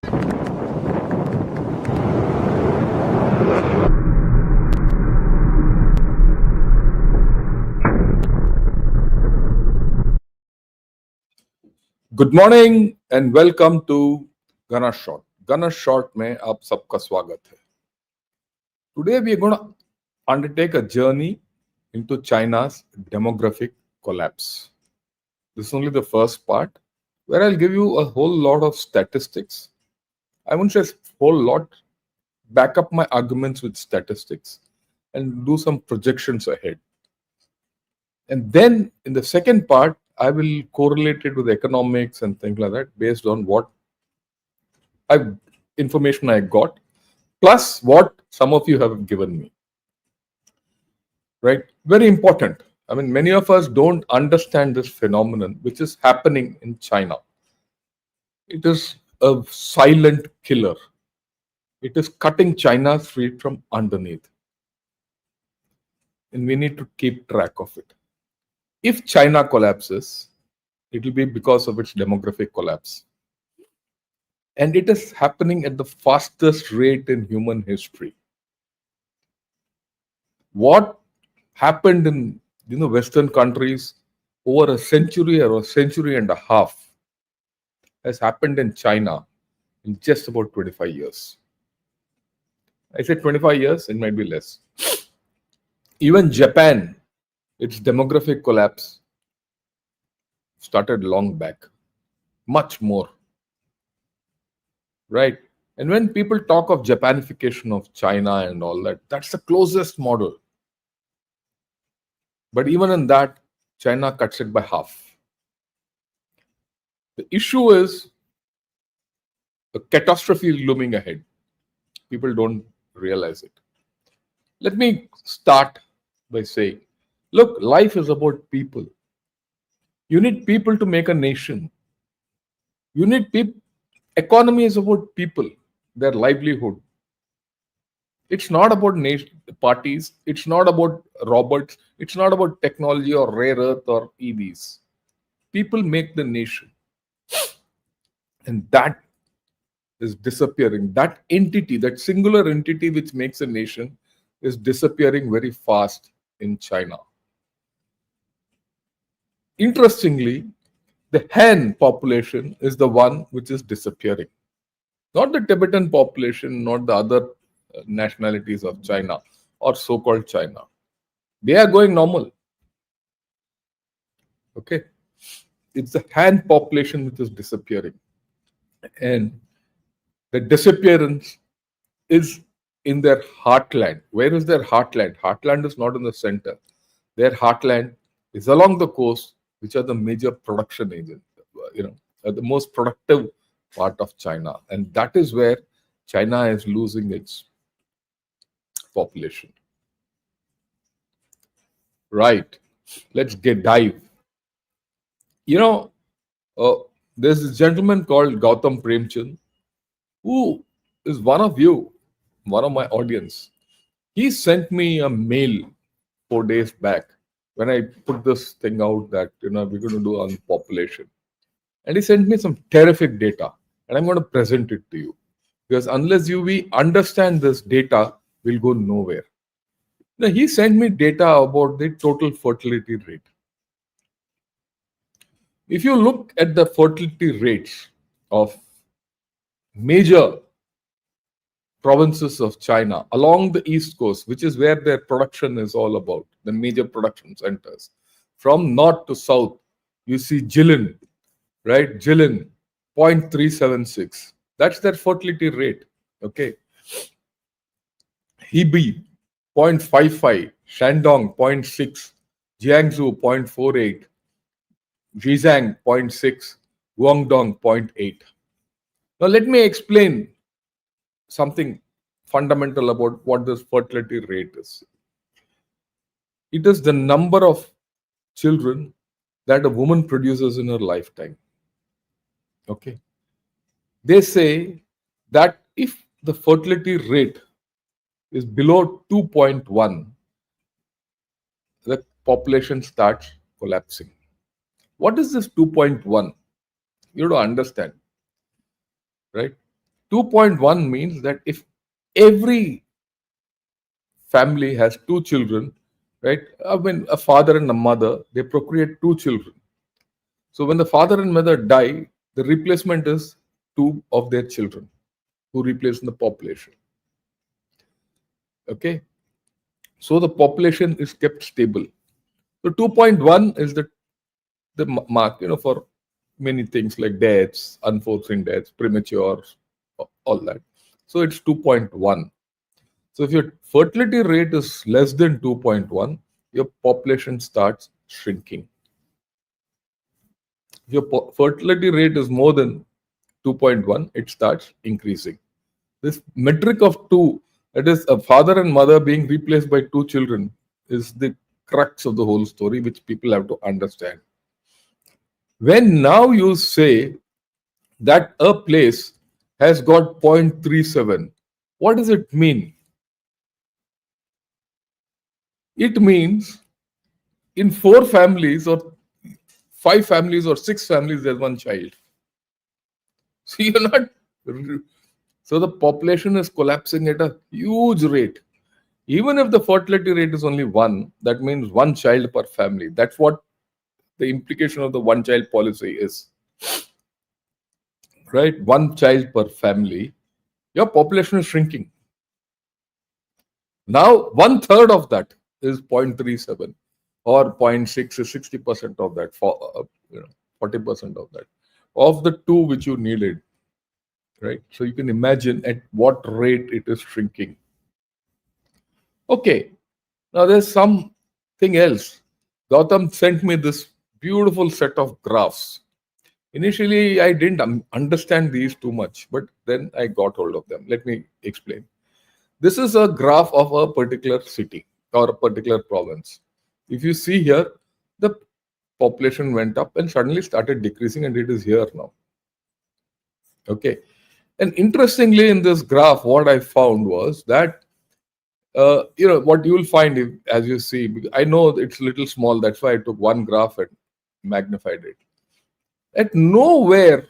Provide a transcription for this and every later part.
Good morning and welcome to Gana short. Gana short में आप सबका स्वागत है. Today we are going to undertake a journey into China's demographic collapse. This is only the first part where I'll give you a whole lot of statistics. I won't say a whole lot, back up my arguments with statistics and do some projections ahead. And then in the second part, I will correlate it with economics and things like that based on what information I got, plus what some of you have given me. Right? Very important. I mean, many of us don't understand this phenomenon which is happening in China. It is a silent killer. It is cutting China free from underneath. And we need to keep track of it. If China collapses, it will be because of its demographic collapse. And it is happening at the fastest rate in human history. What happened in Western countries over a century or a century and a half has happened in China in just about 25 years. I said 25 years, it might be less. Even Japan, its demographic collapse started long back, much more. Right? And when people talk of Japanification of China and all that, that's the closest model. But even in that, China cuts it by half. The issue is a catastrophe is looming ahead. People don't realize it. Let me start by saying, look, life is about people. You need people to make a nation. You need people. Economy is about people, their livelihood. It's not about parties. It's not about robots. It's not about technology or rare earth or EVs. People make the nation. And that is disappearing. That entity, that singular entity which makes a nation, is disappearing very fast in China. Interestingly, the Han population is the one which is disappearing. Not the Tibetan population, not the other nationalities of China or so-called China. They are going normal. Okay. It's the Han population which is disappearing. And the disappearance is in their heartland. Where is their heartland? Heartland is not in the center. Their heartland is along the coast, which are the major production agents, the most productive part of China. And that is where China is losing its population. Right. Let's dive. There's this gentleman called Gautam Premchand, who is one of you, one of my audience. He sent me a mail 4 days back when I put this thing out that we're going to do on population. And he sent me some terrific data, and I'm going to present it to you. Because unless we understand this data, we'll go nowhere. Now, he sent me data about the total fertility rate. If you look at the fertility rates of major provinces of China along the east coast, which is where their production is all about, the major production centers, from north to south, you see Jilin, right? Jilin, 0.376. That's their fertility rate. Okay. Hebei, 0.55. Shandong, 0.6. Jiangsu, 0.48. Zhejiang, 0.6. Guangdong, 0.8. Now, let me explain something fundamental about what this fertility rate is. It is the number of children that a woman produces in her lifetime. Okay. They say that if the fertility rate is below 2.1, the population starts collapsing. What is this 2.1? You have to understand, right? 2.1 means that if every family has two children, right? I mean, a father and a mother, they procreate two children. So when the father and mother die, the replacement is two of their children who replace in the population. Okay, so the population is kept stable. So 2.1 is the mark, for many things like deaths, unforeseen deaths, premature, all that. So it's 2.1. So if your fertility rate is less than 2.1, your population starts shrinking. If your fertility rate is more than 2.1, it starts increasing. This metric of 2, that is a father and mother being replaced by two children, is the crux of the whole story, which people have to understand. When now you say that a place has got 0.37, what does it mean? It means in 4 families or 5 families or 6 families, there's one child. So you're not. So the population is collapsing at a huge rate. Even if the fertility rate is only 1, that means one child per family. That's what the implication of the one child policy is. Right? One child per family. Your population is shrinking. Now, 1/3 of that is 0.37 or 0.6 is 60% of that, 40% of that, of the two which you needed. Right? So you can imagine at what rate it is shrinking. Okay, now there's something else. Gautam sent me this beautiful set of graphs. Initially, I didn't understand these too much, but then I got hold of them. Let me explain. This is a graph of a particular city or a particular province. If you see here, the population went up and suddenly started decreasing, and it is here now. Okay. And interestingly, in this graph, what I found was that what you will find as you see, I know it's a little small, that's why I took one graph and magnified it. At nowhere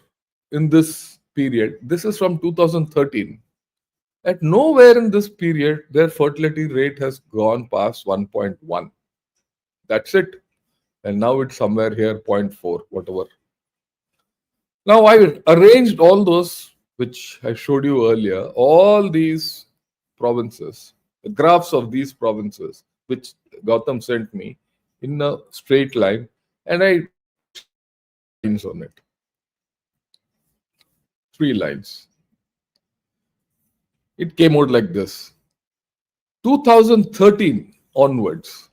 in this period, this is from 2013, at nowhere in this period, their fertility rate has gone past 1.1. That's it. And now it's somewhere here, 0.4, whatever. Now I arranged all those, which I showed you earlier, all these provinces, the graphs of these provinces, which Gautam sent me in a straight line, and I traced 3 lines on it. 3 lines. It came out like this. 2013 onwards,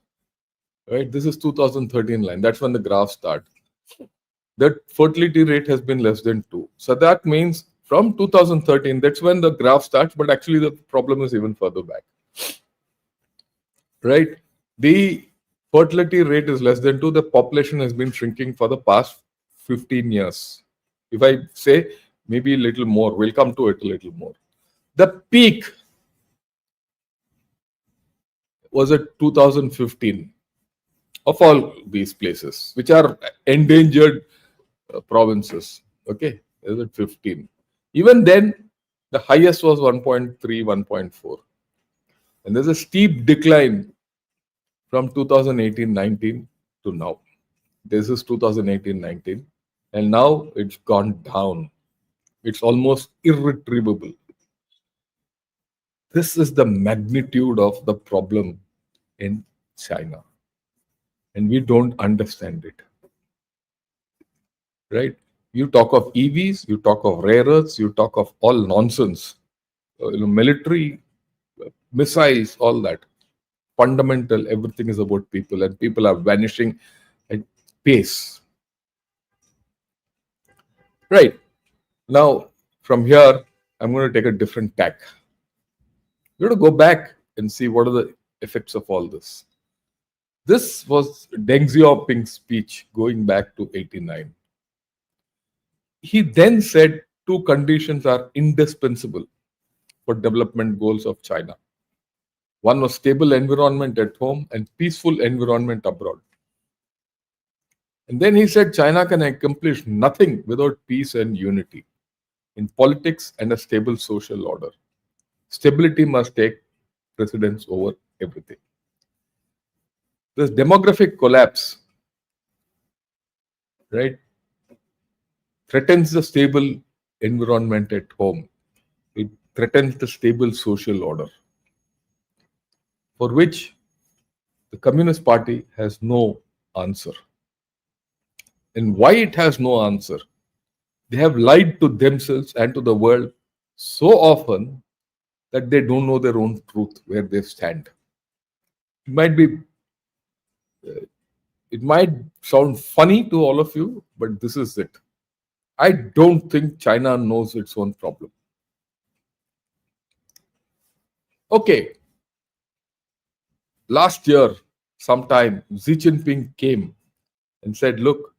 right? This is 2013 line. That's when the graph starts. That fertility rate has been less than 2. So that means from 2013, that's when the graph starts, but actually the problem is even further back. Right? The fertility rate is less than 2. The population has been shrinking for the past 15 years. If I say maybe a little more, we'll come to it a little more. The peak was at 2015 of all these places, which are endangered provinces. Okay, is it 15? Even then, the highest was 1.3, 1.4. And there's a steep decline from 2018-19 to now. This is 2018-19. And now it's gone down. It's almost irretrievable. This is the magnitude of the problem in China. And we don't understand it. Right? You talk of EVs, you talk of rare earths, you talk of all nonsense. Military, missiles, all that. Fundamental, everything is about people, and people are vanishing at pace. Right. Now, from here, I'm going to take a different tack. You have to go back and see what are the effects of all this. This was Deng Xiaoping's speech going back to 89. He then said 2 conditions are indispensable for development goals of China. One was stable environment at home and peaceful environment abroad. And then he said China can accomplish nothing without peace and unity. in politics and a stable social order. Stability must take precedence over everything. This demographic collapse, right, threatens the stable environment at home. It threatens the stable social order, for which the Communist Party has no answer. And why it has no answer? They have lied to themselves and to the world so often that they don't know their own truth, where they stand. It might be, it might sound funny to all of you, but this is it. I don't think China knows its own problem. Okay, last year, sometime, Xi Jinping came and said, look,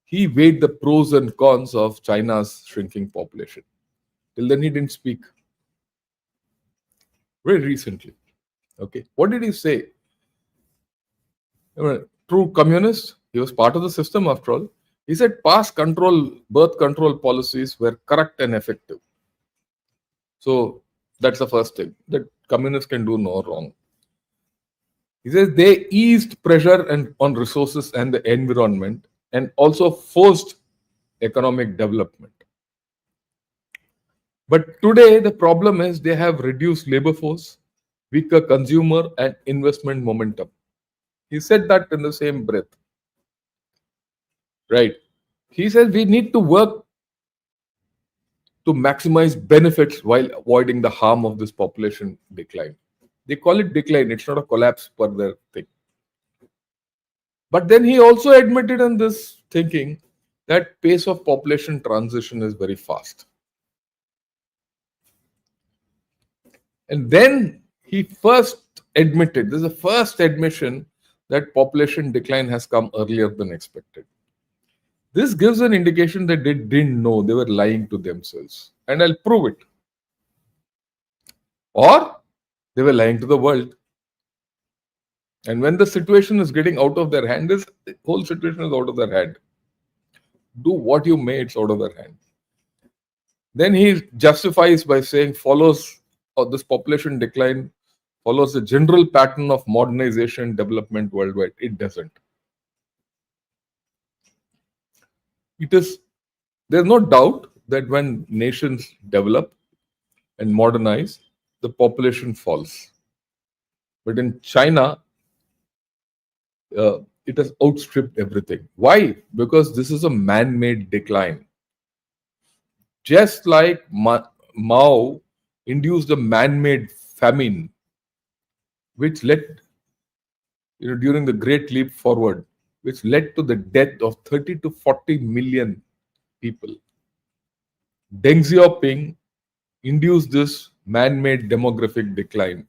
he weighed the pros and cons of China's shrinking population. Till then, he didn't speak. Very recently. Okay, what did he say? True communist, he was part of the system after all. He said past birth control policies were correct and effective. So that's the first thing, that communists can do no wrong. He says they eased pressure on resources and the environment and also forced economic development. But today the problem is they have reduced labor force, weaker consumer and investment momentum. He said that in the same breath. Right. He says we need to work to maximize benefits while avoiding the harm of this population decline. They call it decline, it's not a collapse per their thing. But then he also admitted in this thinking that pace of population transition is very fast. And then he first admitted, this is the first admission, that population decline has come earlier than expected. This gives an indication that they didn't know, they were lying to themselves. And I'll prove it. Or they were lying to the world. And when the situation is getting out of their hand, this whole situation is out of their hand. Do what you may, it's out of their hand. Then he justifies by saying this population decline follows the general pattern of modernization development worldwide. It doesn't. There's no doubt that when nations develop and modernize, the population falls. But in China, it has outstripped everything. Why? Because this is a man-made decline. Just like Mao induced a man-made famine, which led, during the Great Leap Forward, which led to the death of 30 to 40 million people. Deng Xiaoping induced this man-made demographic decline,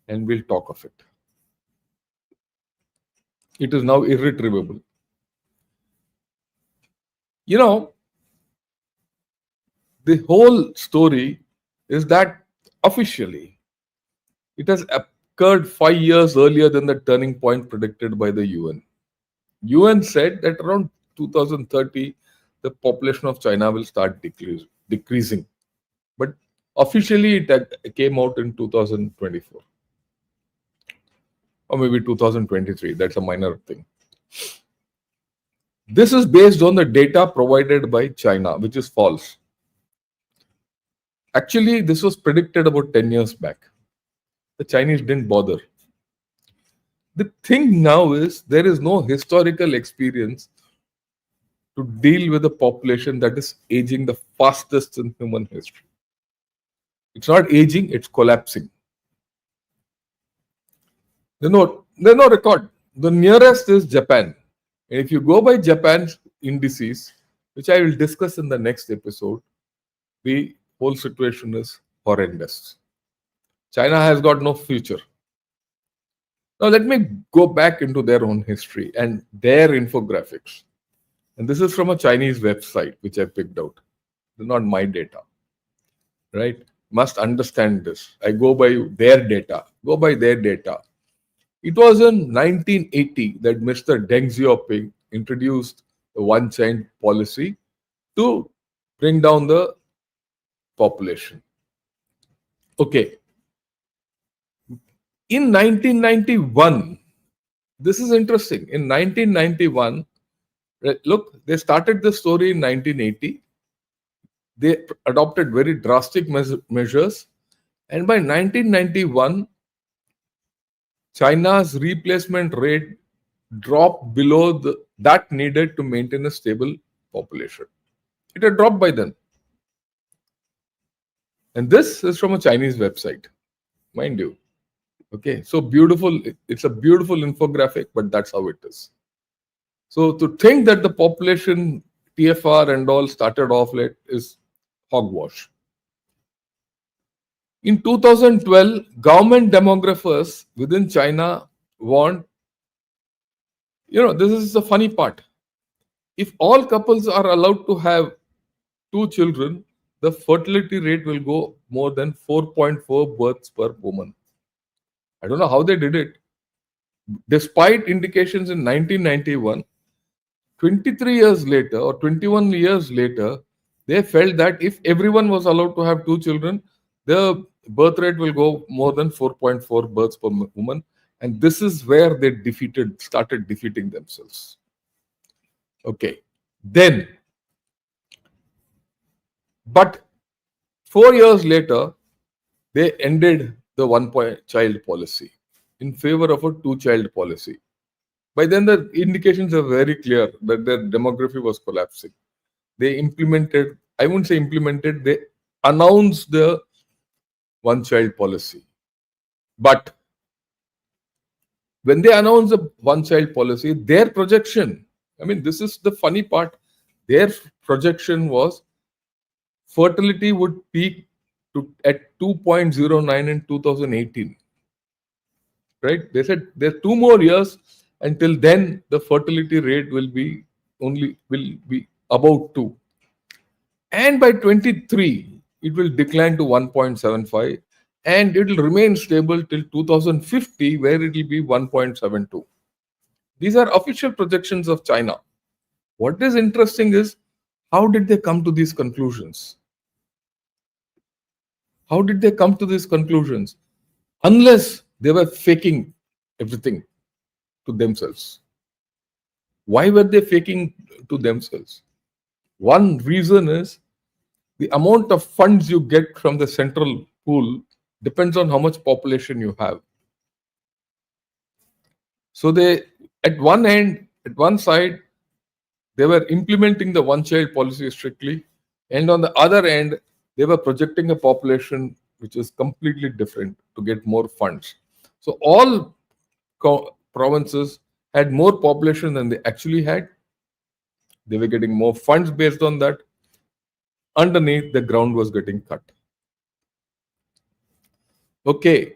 and we'll talk of it. It is now irretrievable. The whole story is that officially it has occurred 5 years earlier than the turning point predicted by the UN. UN said that around 2030, the population of China will start decreasing. But officially, it came out in 2024. Or maybe 2023. That's a minor thing. This is based on the data provided by China, which is false. Actually, this was predicted about 10 years back. The Chinese didn't bother. The thing now is there is no historical experience to deal with a population that is aging the fastest in human history. It's not aging, it's collapsing. There's no record. The nearest is Japan. And if you go by Japan's indices, which I will discuss in the next episode, the whole situation is horrendous. China has got no future. Now let me go back into their own history and their infographics. And this is from a Chinese website, which I picked out. This is not my data. Right? Must understand this. I go by their data. It was in 1980 that Mr. Deng Xiaoping introduced the one-child policy to bring down the population. Okay. In 1991, this is interesting. In 1991, look, they started the story in 1980. They adopted very drastic measures. And by 1991, China's replacement rate dropped below that needed to maintain a stable population. It had dropped by then. And this is from a Chinese website, mind you. Okay, so beautiful. It's a beautiful infographic, but that's how it is. So to think that the population TFR and all started off late is hogwash. In 2012, government demographers within China warned, this is the funny part. If all couples are allowed to have 2 children, the fertility rate will go more than 4.4 births per woman. I don't know how they did it. Despite indications in 1991, 23 years later or 21 years later, they felt that if everyone was allowed to have 2 children, the birth rate will go more than 4.4 births per woman. And this is where they started defeating themselves. Okay. Then, but 4 years later, they ended the one-child policy in favor of a 2-child policy. By then, the indications are very clear that their demography was collapsing. They implemented, I wouldn't say implemented, they announced the one-child policy. But when they announced the one-child policy, their projection, this is the funny part, their projection was fertility would peak at 2.09 in 2018. Right? They said there's 2 more years. Until then, the fertility rate will be about 2. And by 23, it will decline to 1.75 and it will remain stable till 2050, where it will be 1.72. These are official projections of China. What is interesting is, how did they come to these conclusions? How did they come to these conclusions? Unless they were faking everything to themselves. Why were they faking to themselves? One reason is the amount of funds you get from the central pool depends on how much population you have. So they, at one side, they were implementing the one-child policy strictly, and on the other end, they were projecting a population which is completely different to get more funds. So all provinces had more population than they actually had. They were getting more funds based on that. Underneath, the ground was getting cut. Okay.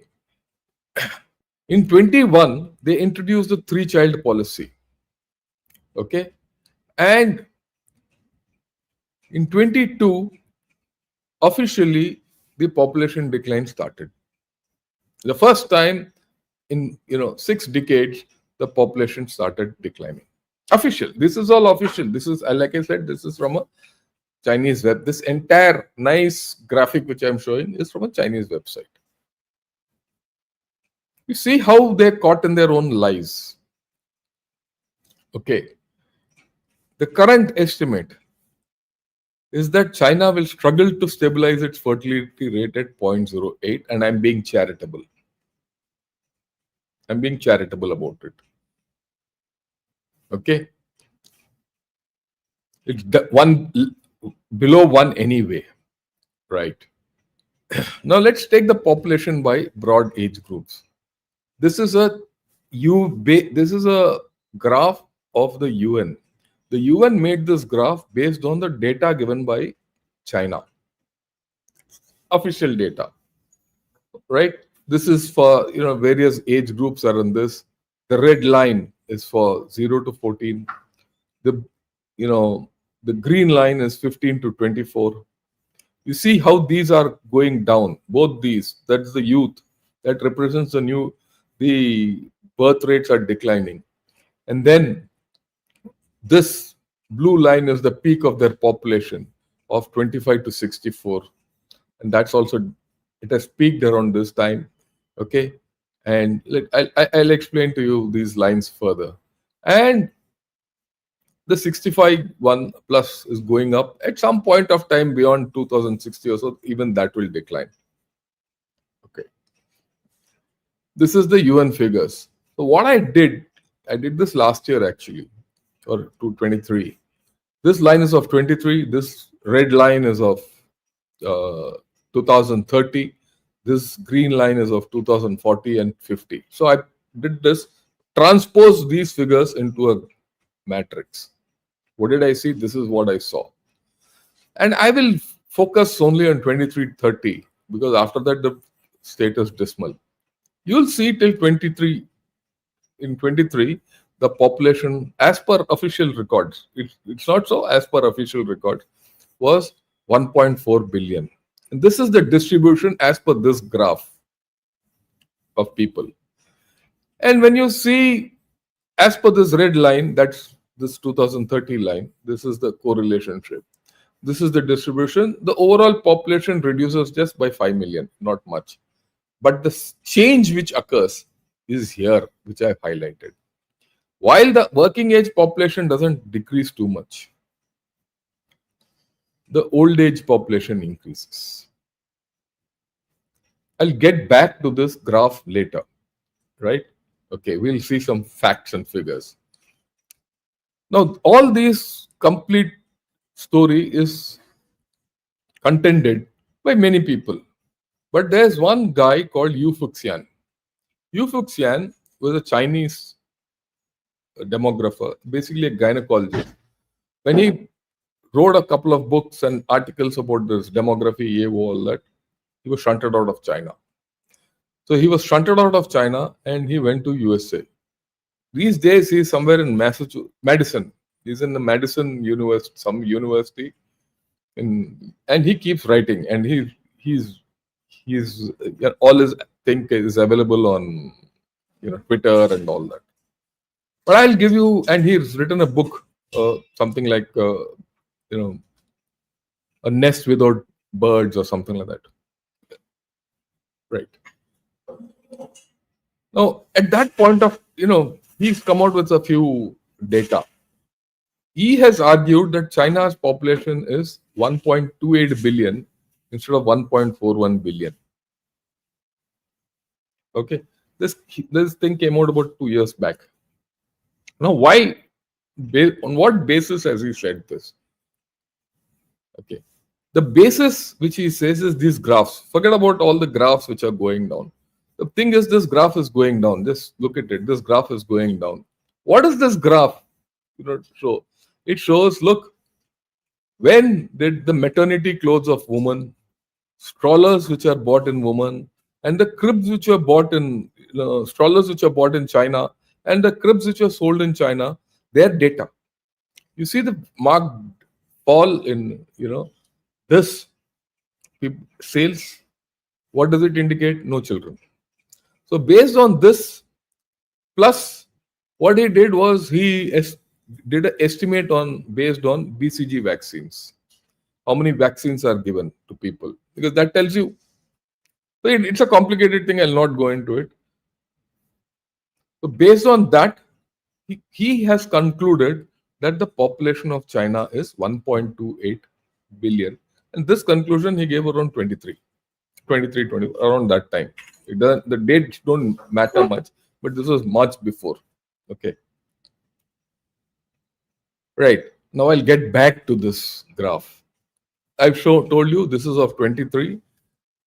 In 21, they introduced the 3-child policy. Okay. And in 22, officially, the population decline started. The first time in 6 decades, the population started declining. Official. This is all official. This is, like I said, this is from a Chinese web. This entire nice graphic which I'm showing is from a Chinese website. You see how they're caught in their own lies. Okay. The current estimate is that China will struggle to stabilize its fertility rate at 0.08, and I'm being charitable. I'm being charitable about it. Okay. It's below 1 anyway. Right. Now let's take the population by broad age groups. This is a graph of the UN. The UN made this graph based on the data given by China. Official data. Right? This is for various age groups are in this. The red line is for 0 to 14. The green line is 15 to 24. You see how these are going down. Both these, that's the youth, that represents the birth rates are declining. And then this blue line is the peak of their population of 25 to 64, and that's also, it has peaked around this time. Okay, and I'll explain to you these lines further. And the 65 one plus is going up at some point of time beyond 2060 or so, even that will decline. Okay, this is the UN figures. So what I did this last year actually, or 223. This line is of 23. This red line is of 2030. This green line is of 2040 and 50. So I did this, transpose these figures into a matrix. What did I see? This is what I saw. And I will focus only on 2330 because after that the state is dismal. You'll see till 23, in 23, the population, as per official records, it's not so, as per official records, was 1.4 billion. And this is the distribution as per this graph of people. And when you see, as per this red line, that's this 2030 line, this is the correlationship. This is the distribution. The overall population reduces just by 5 million, not much. But the change which occurs is here, which I've highlighted. While the working age population doesn't decrease too much, the old age population increases. I'll get back to this graph later, right? Okay, we'll see some facts and figures. Now, all these complete story is contended by many people. But there's one guy called Yu Fuxian. Yu Fuxian was a Chinese demographer, basically a gynecologist. When he wrote a couple of books and articles about this demography, all that, he was shunted out of China. So he was shunted out of China and he went to USA. These days he's somewhere in Madison. He's in the Madison University, some university, and he keeps writing. And he's all his thing is available on Twitter and all that. But I'll give you, and he's written a book, something like a nest without birds or something like that. Right. Now, at that point of, he's come out with a few data. He has argued that China's population is 1.28 billion instead of 1.41 billion. Okay. This thing came out about 2 years back. Now, why? On what basis has he said this? Okay. The basis which he says is these graphs. Forget about all the graphs which are going down. The thing is, this graph is going down. Just look at it. This graph is going down. What is this graph show? It shows, look, when did the maternity clothes of women, strollers which are bought in women, and the cribs which are bought in, strollers which are bought in China, and the cribs which are sold in China, their data. You see the marked fall in, this sales. What does it indicate? No children. So based on this, plus what he did was he did an estimate based on BCG vaccines. How many vaccines are given to people? Because that tells you. So it's a complicated thing. I'll not go into it. So based on that, he has concluded that the population of China is 1.28 billion. And this conclusion he gave around 20, around that time. The dates don't matter much, but this was much before. Okay. Right. Now I'll get back to this graph. I've told you this is of 23.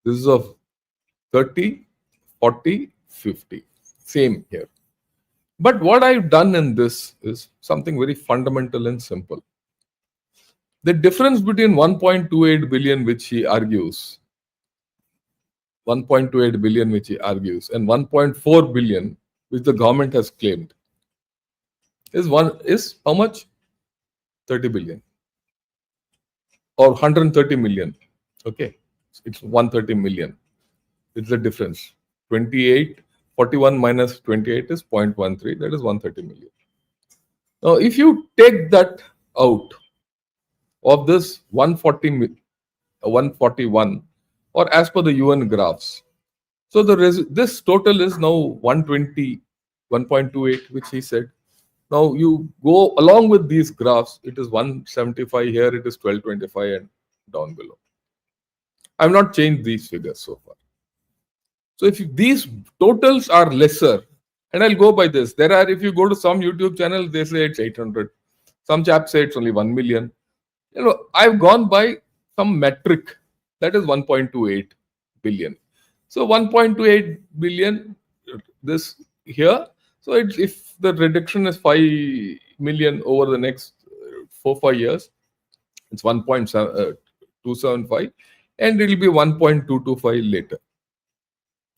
This is of 30, 40, 50. Same here. But what I've done in this is something very fundamental and simple. The difference between 1.28 billion, which he argues, 1.28 billion, which he argues, and 1.4 billion, which the government has claimed, is how much? 30 billion or 130 million. Okay, it's 130 million. It's the difference. 41 minus 28 is 0.13. That is 130 million. Now, if you take that out, of this 141, or as per the UN graphs. So this total is now 120, 1.28, which he said. Now you go along with these graphs, it is 175 here, it is 1225 and down below. I've not changed these figures so far. So if these totals are lesser, and I'll go by this, there are, if you go to some YouTube channel, they say it's 800. Some chaps say it's only 1 million. I've gone by some metric that is 1.28 billion. So 1.28 billion, this here. So if the reduction is 5 million over the next 4-5 years, it's 1.275, and it will be 1.225 later.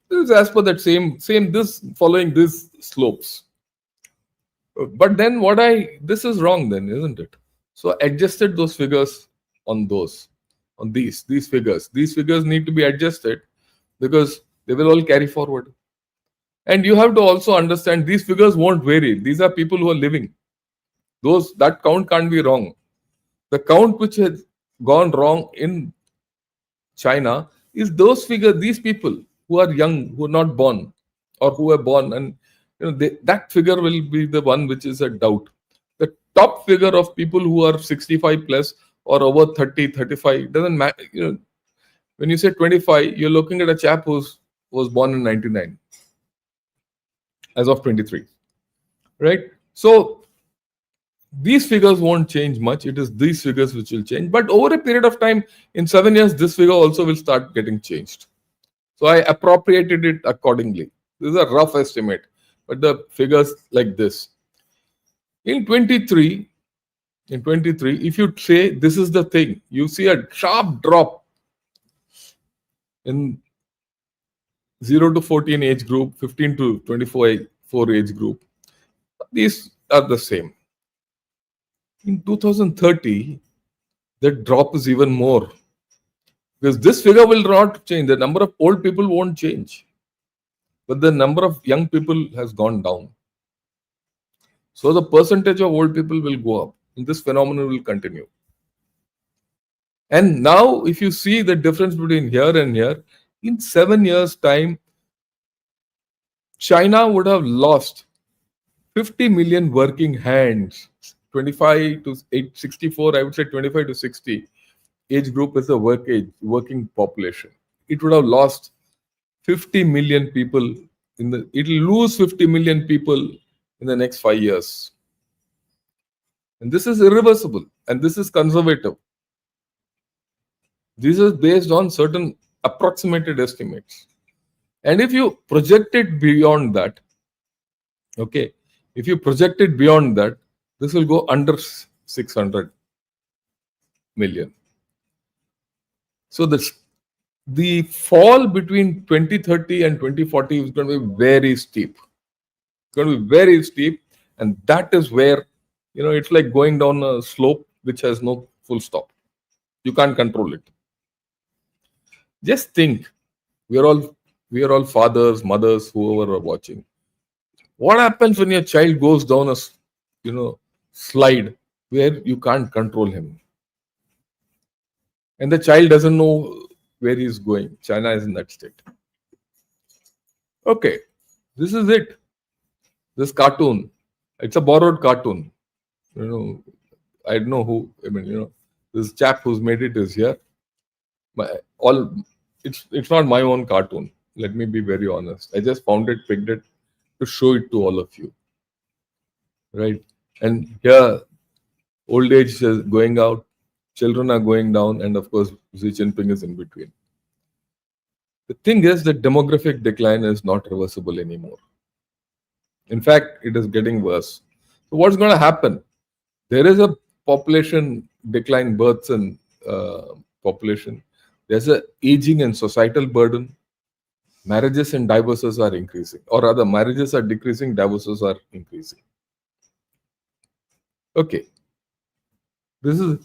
This is as per that same this following these slopes. But then this is wrong then, isn't it? So I adjusted those figures on these figures. These figures need to be adjusted because they will all carry forward. And you have to also understand these figures won't vary. These are people who are living. That count can't be wrong. The count which has gone wrong in China is those figures, these people who are young, who are not born, or who are born, and that figure will be the one which is a doubt. The top figure of people who are 65 plus or over 30, 35 doesn't matter. When you say 25, you're looking at a chap who was born in 99, as of 23, right? So these figures won't change much. It is these figures which will change. But over a period of time, in 7 years, this figure also will start getting changed. So I appropriated it accordingly. This is a rough estimate, but the figures like this. In 23, if you say this is the thing, you see a sharp drop in 0 to 14 age group, 15 to 24 age group. These are the same. In 2030, the drop is even more, because this figure will not change. The number of old people won't change, but the number of young people has gone down. So the percentage of old people will go up, and this phenomenon will continue. And now, if you see the difference between here and here, in 7 years' time, China would have lost 50 million working hands. 25 to 64, I would say 25 to 60 age group is the working population. It would have lost 50 million people it will lose 50 million people in the next 5 years. And this is irreversible, and this is conservative. This is based on certain approximated estimates. And if you project it beyond that, okay, if you project it beyond that, this will go under 600 million. So the fall between 2030 and 2040 is going to be very steep. It's going to be very steep, and that is where, it's like going down a slope which has no full stop. You can't control it. Just think, we are all fathers, mothers, whoever are watching. What happens when your child goes down a slide where you can't control him, and the child doesn't know where he's going? China is in that state. Okay, this is it. This cartoon, it's a borrowed cartoon. I don't know who. This chap who's made it is here. It's not my own cartoon. Let me be very honest. I just found it, picked it to show it to all of you. Right? And here, old age is going out, children are going down, and of course, Xi Jinping is in between. The thing is that demographic decline is not reversible anymore. In fact, it is getting worse. So what's going to happen? There is a population decline, births and population. There's an aging and societal burden. Marriages and divorces are increasing, or rather, marriages are decreasing, divorces are increasing. Okay. This is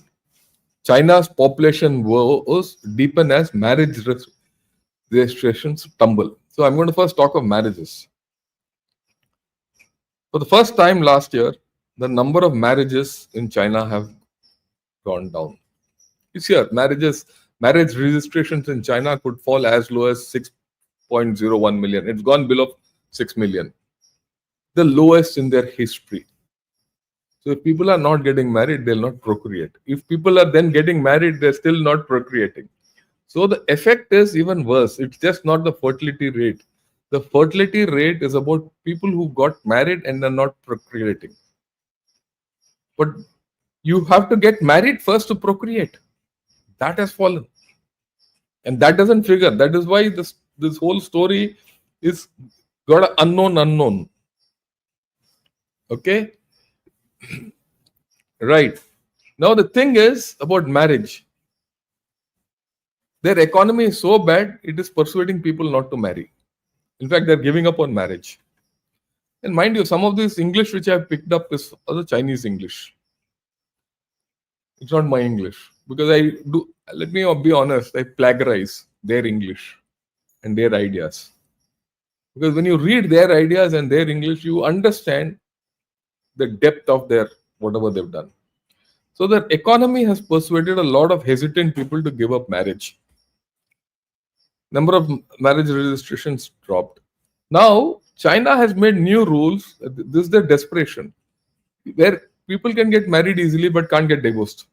China's population woes deepen as marriage registrations tumble. So I'm going to first talk of marriages. For the first time last year, the number of marriages in China have gone down. It's here. Marriage registrations in China could fall as low as 6.01 million. It's gone below 6 million, the lowest in their history. So if people are not getting married, they'll not procreate. If people are then getting married, they're still not procreating. So the effect is even worse. It's just not the fertility rate. The fertility rate is about people who got married and are not procreating. But you have to get married first to procreate. That has fallen. And that doesn't figure. That is why this whole story is got an unknown. Okay? Right. Now the thing is about marriage. Their economy is so bad, it is persuading people not to marry. In fact, they're giving up on marriage. And mind you, some of this English which I've picked up is other Chinese English. It's not my English. Because let me be honest, I plagiarize their English and their ideas. Because when you read their ideas and their English, you understand the depth of their whatever they've done. So the economy has persuaded a lot of hesitant people to give up marriage. Number of marriage registrations dropped. Now, China has made new rules. This is their desperation, where people can get married easily but can't get divorced.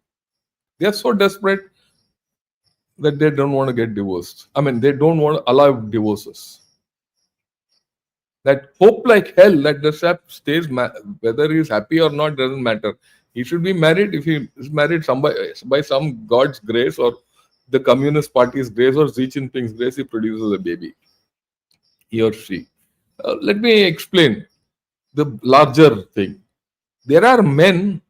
They are so desperate that they don't want to get divorced. I mean, they don't want to allow divorces. That hope like hell that the chap stays, whether he's happy or not, doesn't matter. He should be married. If he is married by some God's grace or the Communist Party's grace or Xi Jinping's grace, he produces a baby. He or she. Let me explain the larger thing. There are men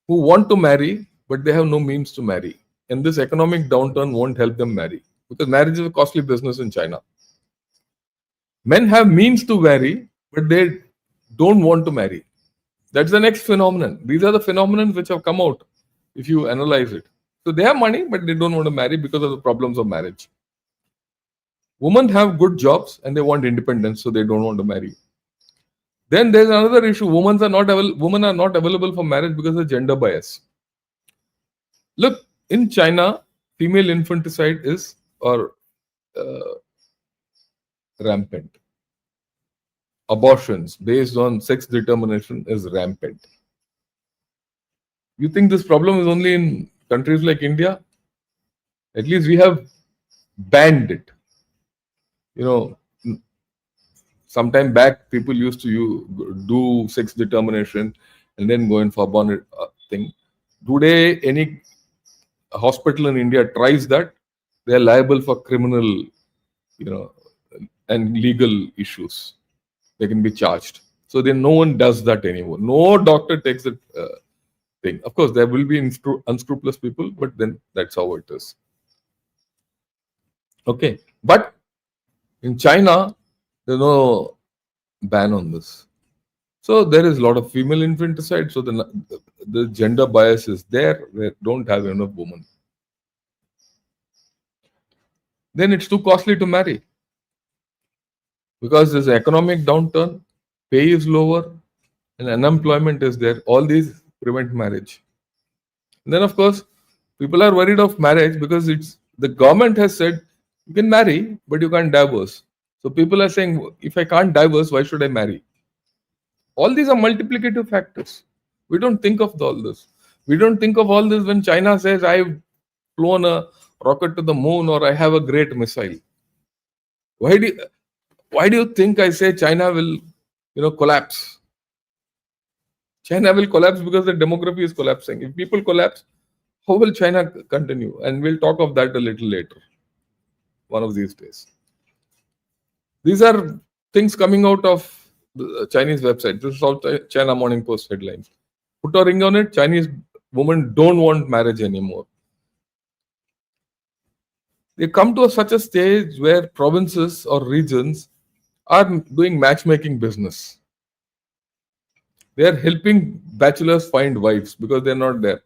who want to marry, but they have no means to marry. And this economic downturn won't help them marry. Because marriage is a costly business in China. Men have means to marry, but they don't want to marry. That's the next phenomenon. These are the phenomena which have come out if you analyze it. So they have money, but they don't want to marry because of the problems of marriage. Women have good jobs and they want independence, so they don't want to marry. Then there's another issue. Women are not available for marriage because of gender bias. Look, in China, female infanticide is rampant. Abortions based on sex determination is rampant. You think this problem is only in countries like India? At least we have banned it. Sometime back, people used to do sex determination and then go in for abortion thing. Today, any hospital in India tries that, they are liable for criminal, and legal issues. They can be charged. So then no one does that anymore. No doctor takes the thing. Of course, there will be unscrupulous people, but then that's how it is. Okay. But in China, there's no ban on this. So there is a lot of female infanticide. So the gender bias is there. They don't have enough women. Then it's too costly to marry. Because there's an economic downturn, pay is lower, and unemployment is there. All these prevent marriage. And then, of course, people are worried of marriage because the government has said you can marry, but you can't divorce. So people are saying, if I can't divorce, why should I marry? All these are multiplicative factors. We don't think of all this. We don't think of all this when China says, I've flown a rocket to the moon or I have a great missile. Why do you think I say China will, collapse? China will collapse because the demography is collapsing. If people collapse, how will China continue? And we'll talk of that a little later, one of these days. These are things coming out of the Chinese website. This is all China Morning Post headlines. Put a ring on it. Chinese women don't want marriage anymore. They come to such a stage where provinces or regions are doing matchmaking business. They are helping bachelors find wives because they're not there.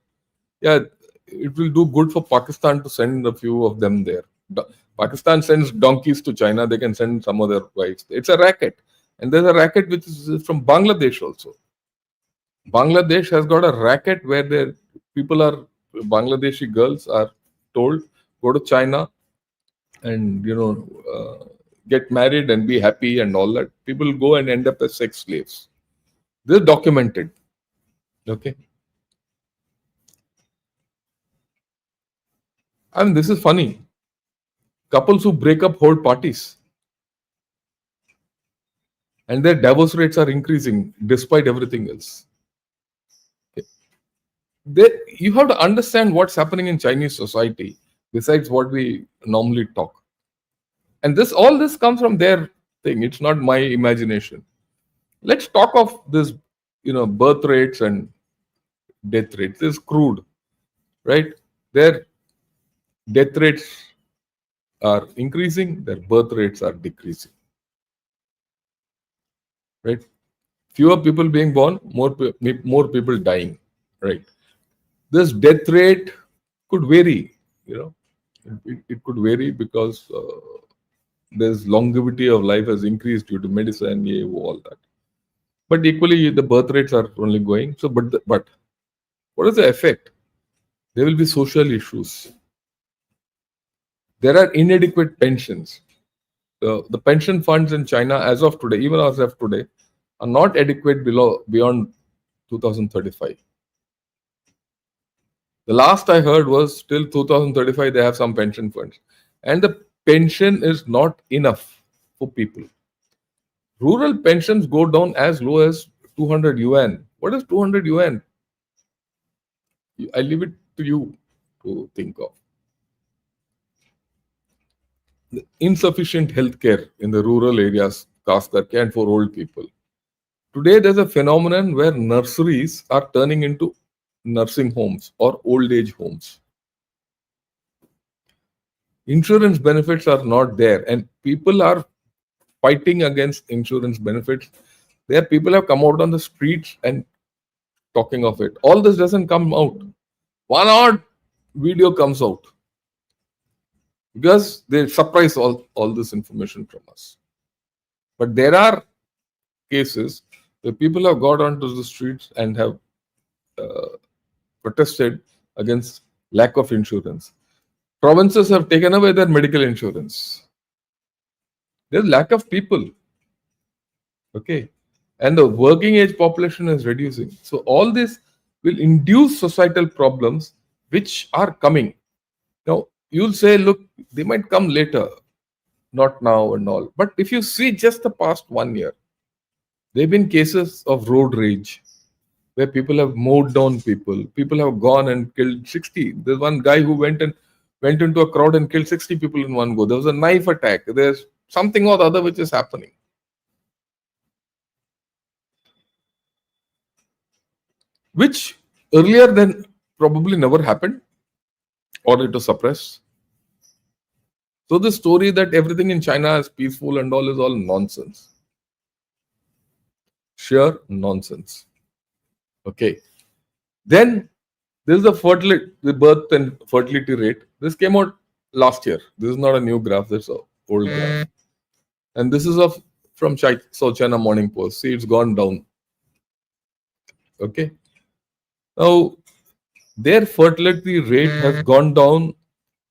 Yeah, it will do good for Pakistan to send a few of them there. Pakistan sends donkeys to China, they can send some other wives. It's a racket. And there's a racket which is from Bangladesh also. Bangladesh has got a racket where people are Bangladeshi girls are told, go to China and get married and be happy and all that. People go and end up as sex slaves. This is documented. Okay. I mean, this is funny. Couples who break up hold parties, and their divorce rates are increasing despite everything else. You have to understand what's happening in Chinese society besides what we normally talk. And all this comes from their thing. It's not my imagination. Let's talk of this, birth rates and death rates. This is crude, right? Their death rates are increasing, their birth rates are decreasing. Right? Fewer people being born, more people dying. Right? This death rate could vary. It could vary because there's longevity of life has increased due to medicine, all that. But equally, the birth rates are only going. So, but what is the effect? There will be social issues. There are inadequate pensions. The pension funds in China, as of today, even as of today, are not adequate beyond 2035. The last I heard was till 2035 they have some pension funds, and the pension is not enough for people. Rural pensions go down as low as 200 yuan. What is 200 yuan? I leave it to you to think of. The insufficient healthcare in the rural areas, खास करके, and for old people. Today, there's a phenomenon where nurseries are turning into nursing homes or old age homes. Insurance benefits are not there, and people are fighting against insurance benefits. There, people have come out on the streets and talking of it. All this doesn't come out. One odd video comes out because they suppress all this information from us. But there are cases where people have got onto the streets and have protested against lack of insurance. Provinces have taken away their medical insurance. There's lack of people. Okay. And the working age population is reducing. So all this will induce societal problems which are coming. Now, you'll say, look, they might come later, not now and all. But if you see just the past 1 year, there have been cases of road rage where people have mowed down people. People have gone and killed 60. There's one guy who went into a crowd and killed 60 people in one go. There was a knife attack. There's something or the other which is happening. Which earlier then probably never happened, or it was suppressed. So the story that everything in China is peaceful and all is all nonsense. Sheer nonsense. Okay. Then this is the birth and fertility rate. This came out last year. This is not a new graph. This is an old graph. And this is from South China Morning Post. See, it's gone down. Okay. Now, their fertility rate has gone down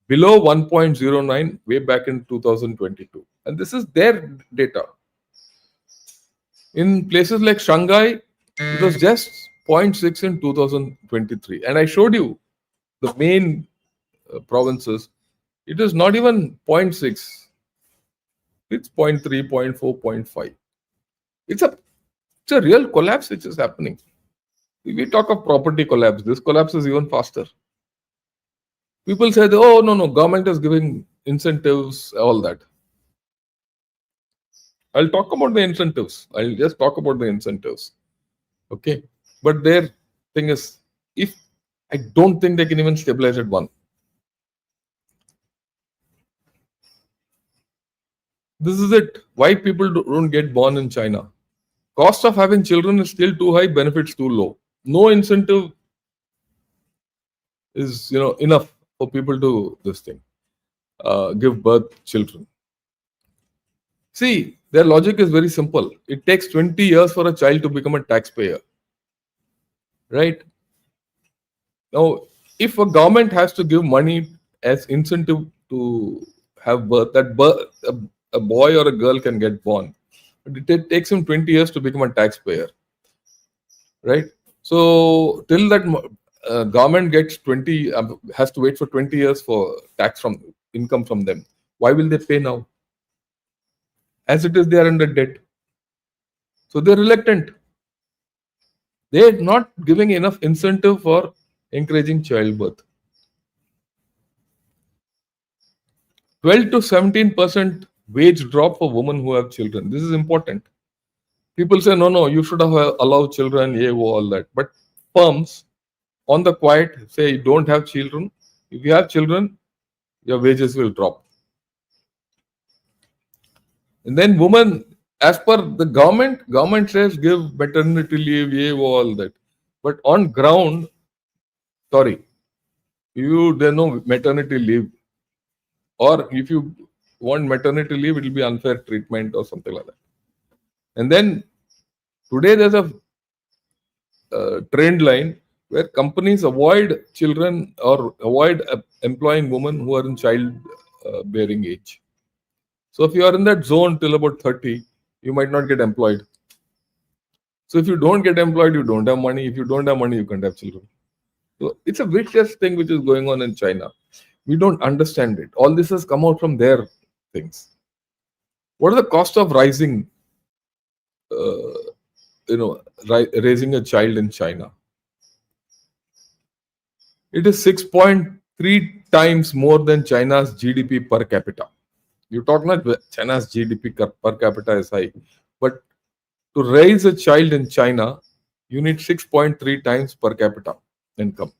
below 1.09 way back in 2022. And this is their data. In places like Shanghai, it was just 0.6 in 2023. And I showed you the main provinces. It is not even 0.6. It's 0.3, 0.4, 0.5. It's a real collapse which is happening. We talk of property collapse. This collapse is even faster. People say, oh, no, government is giving incentives, all that. I'll talk about the incentives. I'll just talk about the incentives. Okay. But their thing is, I don't think they can even stabilize at 1. This is it. Why people don't get born in China. Cost of having children is still too high, benefits too low. No incentive is enough for people to give birth children. See, their logic is very simple. It takes 20 years for a child to become a taxpayer. Right? Now, if a government has to give money as incentive to have birth, a boy or a girl can get born. But it takes him 20 years to become a taxpayer, right? So till that government gets 20, has to wait for 20 years for tax from income from them. Why will they pay now? As it is, they are under debt. So they're reluctant. They're not giving enough incentive for encouraging childbirth. 12 to 17% wage drop for women who have children. This is important. People say, no, you should have allowed children, all that. But firms, on the quiet, say, don't have children. If you have children, your wages will drop. And then women, as per the government says give maternity leave, all that. But on ground, sorry, there's no maternity leave. Or if you want maternity leave, it will be unfair treatment or something like that. And then today there's a trend line where companies avoid children or avoid employing women who are in child bearing age. So if you are in that zone till about 30, you might not get employed. So if you don't get employed, you don't have money. If you don't have money, you can't have children. So it's a vicious thing which is going on in China. We don't understand it. All this has come out from their things. What are the cost of raising a child in China? It is 6.3 times more than China's GDP per capita. You talk not China's GDP per capita is high, but to raise a child in China, you need 6.3 times per capita income.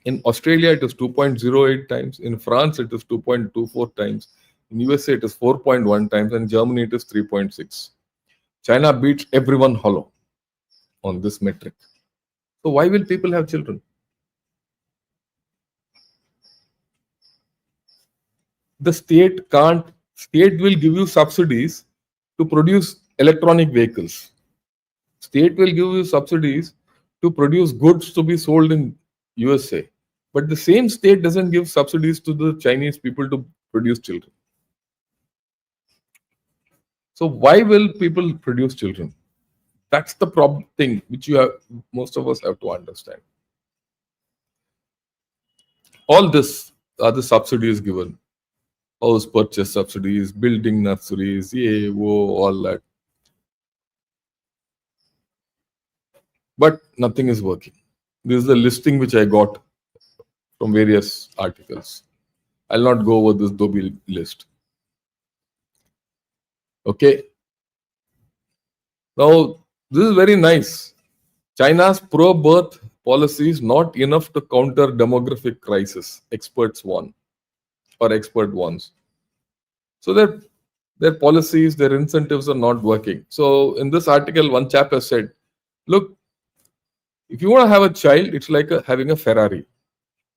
In Australia, it is 2.08 times. In France, it is 2.24 times. In USA, it is 4.1 times. And Germany, it is 3.6. China beats everyone hollow on this metric. So why will people have children? The state will give you subsidies to produce electronic vehicles. State will give you subsidies to produce goods to be sold in USA. But the same state doesn't give subsidies to the Chinese people to produce children. So why will people produce children? That's the problem thing which most of us have to understand. All this are the subsidies given. House purchase subsidies, building nurseries, all that. But nothing is working. This is the listing which I got from various articles. I'll not go over this Dobby list. Okay. Now, this is very nice. China's pro-birth policy is not enough to counter demographic crisis, experts warn, or expert warns. So their policies, their incentives are not working. So in this article, one chap has said, look, if you want to have a child, it's like having a Ferrari.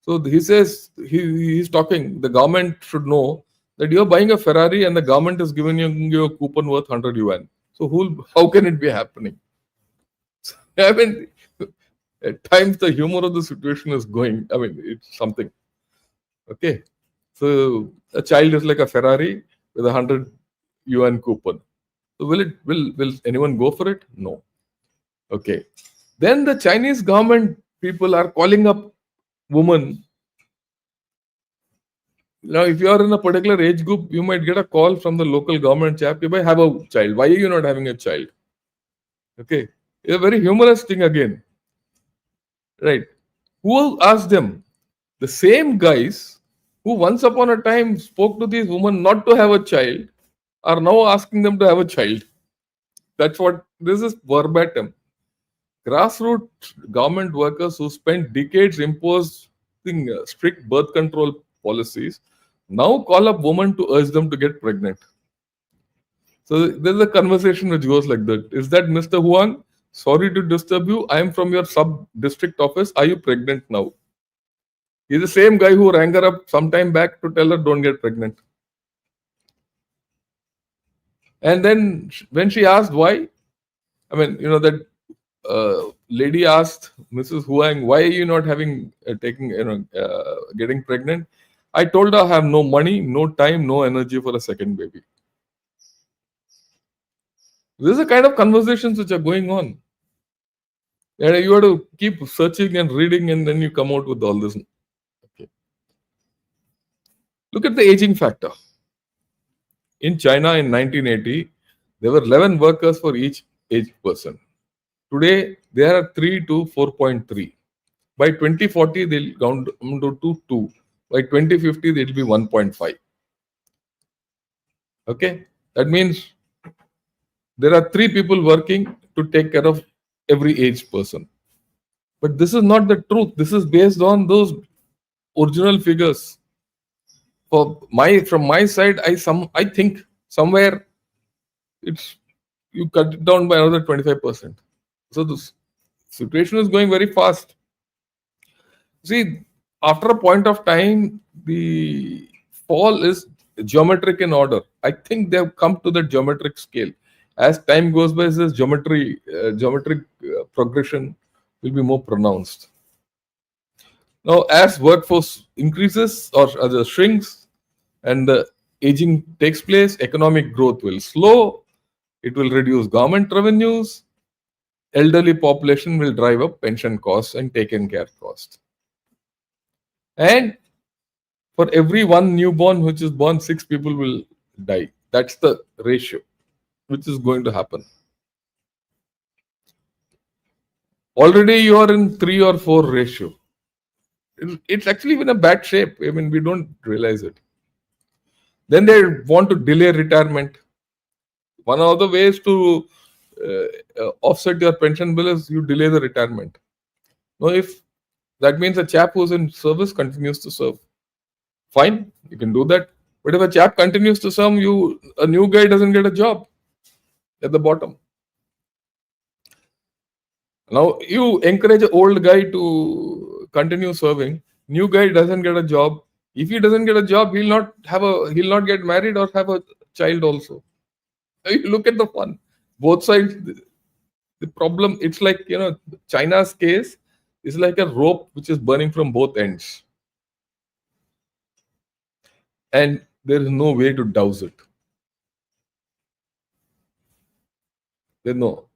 So he says, he's talking, the government should know that you're buying a Ferrari and the government is giving you a coupon worth 100 yuan. So how can it be happening? I mean, at times the humor of the situation is going, it's something. Okay. So a child is like a Ferrari with 100 yuan coupon. So will anyone go for it? No. Okay. Then the Chinese government people are calling up women. Now, if you are in a particular age group, you might get a call from the local government chap, if I have a child, why are you not having a child? Okay. It's a very humorous thing again. Right. Who asked them? The same guys who once upon a time spoke to these women not to have a child are now asking them to have a child. That's what this is verbatim. Grassroots government workers who spent decades imposing strict birth control policies now call up women to urge them to get pregnant. So there's a conversation which goes like that. Is that Mr. Huang? Sorry to disturb you. I am from your sub-district office. Are you pregnant now? He's the same guy who rang her up some time back to tell her don't get pregnant. And then when she asked why, that lady asked Mrs. Huang, "Why are you not having getting pregnant?" I told her I have no money, no time, no energy for a second baby. This is the kind of conversations which are going on. And you have to keep searching and reading, and then you come out with all this. Okay. Look at the aging factor. In China in 1980, there were 11 workers for each aged person. Today, there are 3 to 4.3. By 2040, they'll come to 2. By 2050, they'll be 1.5. Okay? That means there are 3 people working to take care of every aged person. But this is not the truth. This is based on those original figures. From my side, I think somewhere it's you cut it down by another 25%. So this situation is going very fast. See, after a point of time, the fall is geometric in order. I think they have come to the geometric scale. As time goes by, this geometric progression will be more pronounced. Now, as workforce increases or shrinks and the aging takes place, economic growth will slow. It will reduce government revenues. Elderly population will drive up pension costs and taken care costs. And for every one newborn which is born, 6 people will die. That's the ratio which is going to happen. Already you are in 3 or 4 ratio. It's actually in a bad shape. I mean, we don't realize it. Then they want to delay retirement. One of the ways to offset your pension bill is you delay the retirement. Now, if that means a chap who's in service continues to serve, fine, you can do that. But if a chap continues to serve, a new guy doesn't get a job at the bottom. Now, you encourage an old guy to continue serving. New guy doesn't get a job. If he doesn't get a job, he'll not get married or have a child also. You look at the fun. Both sides, the problem, it's like, China's case is like a rope which is burning from both ends. And there is no way to douse it. There's no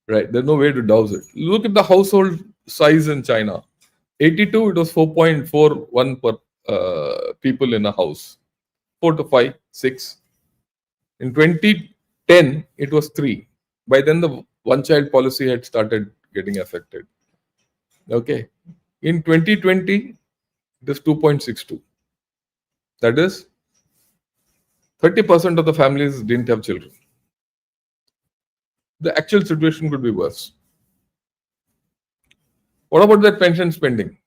way to douse it. Look at the household size in China. 82, it was 4.41 per people in a house. 4 to 5, 6. In 2010, it was 3. By then, the one-child policy had started getting affected. Okay. In 2020, it is 2.62. That is, 30% of the families didn't have children. The actual situation could be worse. What about that pension spending?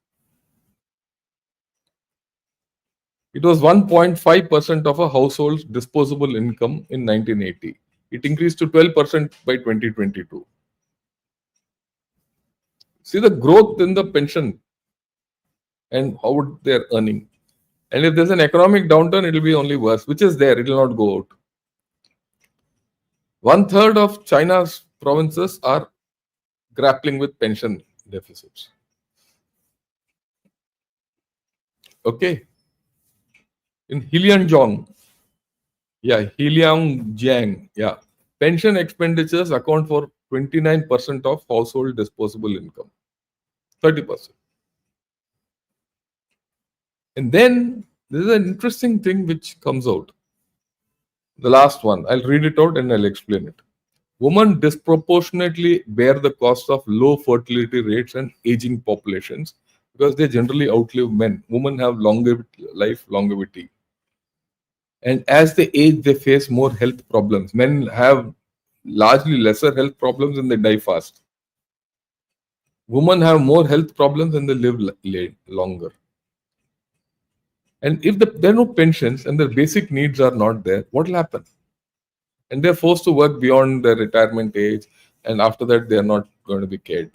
It was 1.5% of a household's disposable income in 1980. It increased to 12% by 2022. See the growth in the pension and how they're earning. And if there's an economic downturn, it will be only worse, which is there, it will not go out. 1/3 of China's provinces are grappling with pension deficits. Okay. In Heiliangjiang, pension expenditures account for 29% of household disposable income. 30%. And then there is an interesting thing which comes out. The last one, I'll read it out and I'll explain it. Women disproportionately bear the cost of low fertility rates and aging populations because they generally outlive men. Women have longevity. And as they age, they face more health problems. Men have largely lesser health problems and they die fast. Women have more health problems and they live longer. And if there are no pensions and their basic needs are not there, what will happen? And they're forced to work beyond their retirement age, and after that, they are not going to be cared.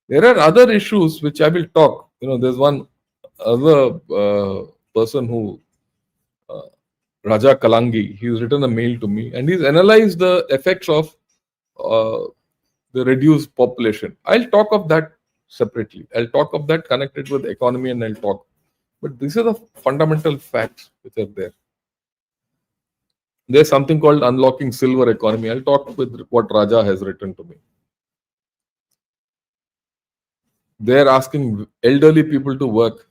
There are other issues which I will talk. There's one other person who, Raja Kalangi, he's written a mail to me and he's analyzed the effects of the reduced population. I'll talk of that separately. I'll talk of that connected with economy, and I'll talk. But these are the fundamental facts which are there. There's something called unlocking silver economy. I'll talk with what Raja has written to me. They're asking elderly people to work.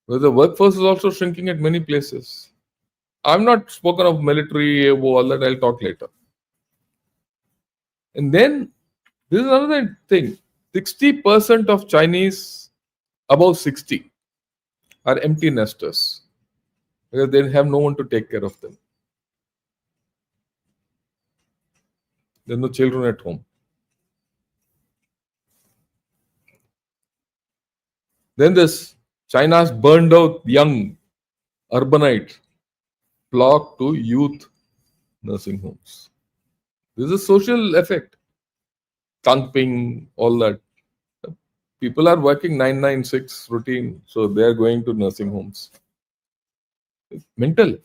Well, the workforce is also shrinking at many places. I'm not spoken of military, all that. I'll talk later. And then this is another thing. 60% of Chinese above 60 are empty nesters because they have no one to take care of them. There are no children at home. Then this China's burned out young urbanites flock to youth nursing homes. This is a social effect. Kangping, all that. People are working 996 routine, so they are going to nursing homes. It's mental.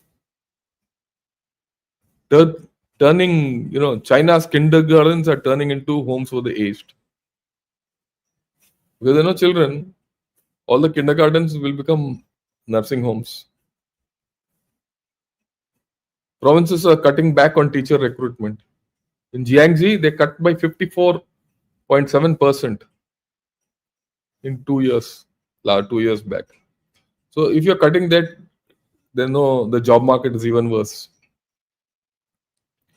Turning, China's kindergartens are turning into homes for the aged. Because there are no children, all the kindergartens will become nursing homes. Provinces are cutting back on teacher recruitment. In Jiangxi, they cut by 54.7% in 2 years, 2 years back. So if you're cutting that, then the job market is even worse.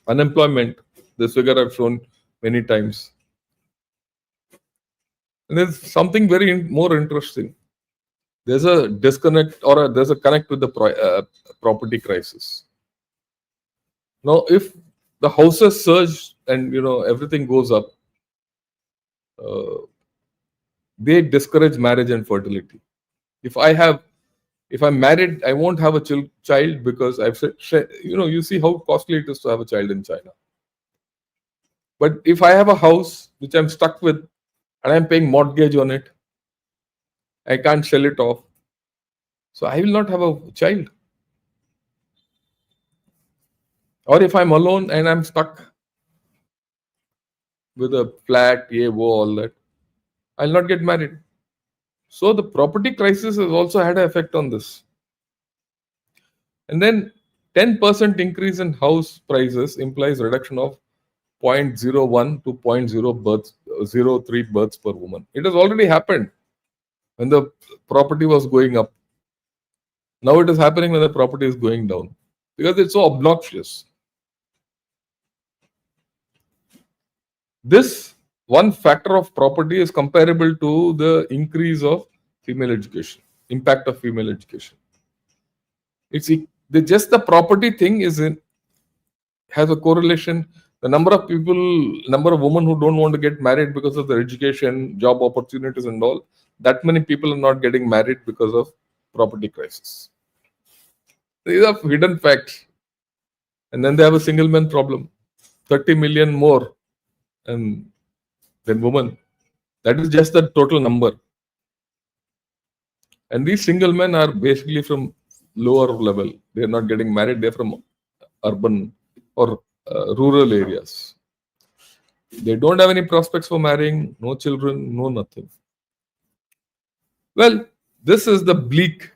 Unemployment, this figure I've shown many times. And there's something more interesting. There's a disconnect or there's a connect with the property crisis. Now, if the houses surge and everything goes up, they discourage marriage and fertility. If I'm married, I won't have a child because I've said, you see how costly it is to have a child in China. But if I have a house which I'm stuck with and I'm paying mortgage on it, I can't sell it off. So I will not have a child. Or if I'm alone and I'm stuck with a flat, all that, I'll not get married. So the property crisis has also had an effect on this. And then 10% increase in house prices implies reduction of 0.01 to 0.03 births per woman. It has already happened when the property was going up. Now it is happening when the property is going down because it's so obnoxious. This one factor of property is comparable to the increase of female education, impact of female education. Just the property thing has a correlation. The number of women who don't want to get married because of their education, job opportunities and all, that many people are not getting married because of property crisis. These are hidden facts. And then they have a single man problem. 30 million more than women. That is just the total number. And these single men are basically from lower level. They are not getting married. They're from urban or rural areas. They don't have any prospects for marrying, no children, no nothing. Well, this is the bleak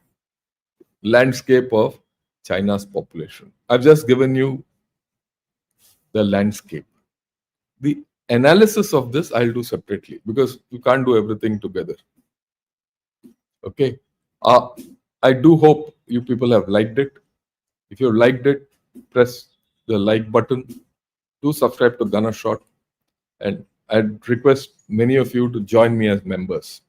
landscape of China's population. I've just given you the landscape. The analysis of this I'll do separately because you can't do everything together. Okay. I do hope you people have liked it. If you liked it, press the like button. Do subscribe to Gunner Shot. And I'd request many of you to join me as members.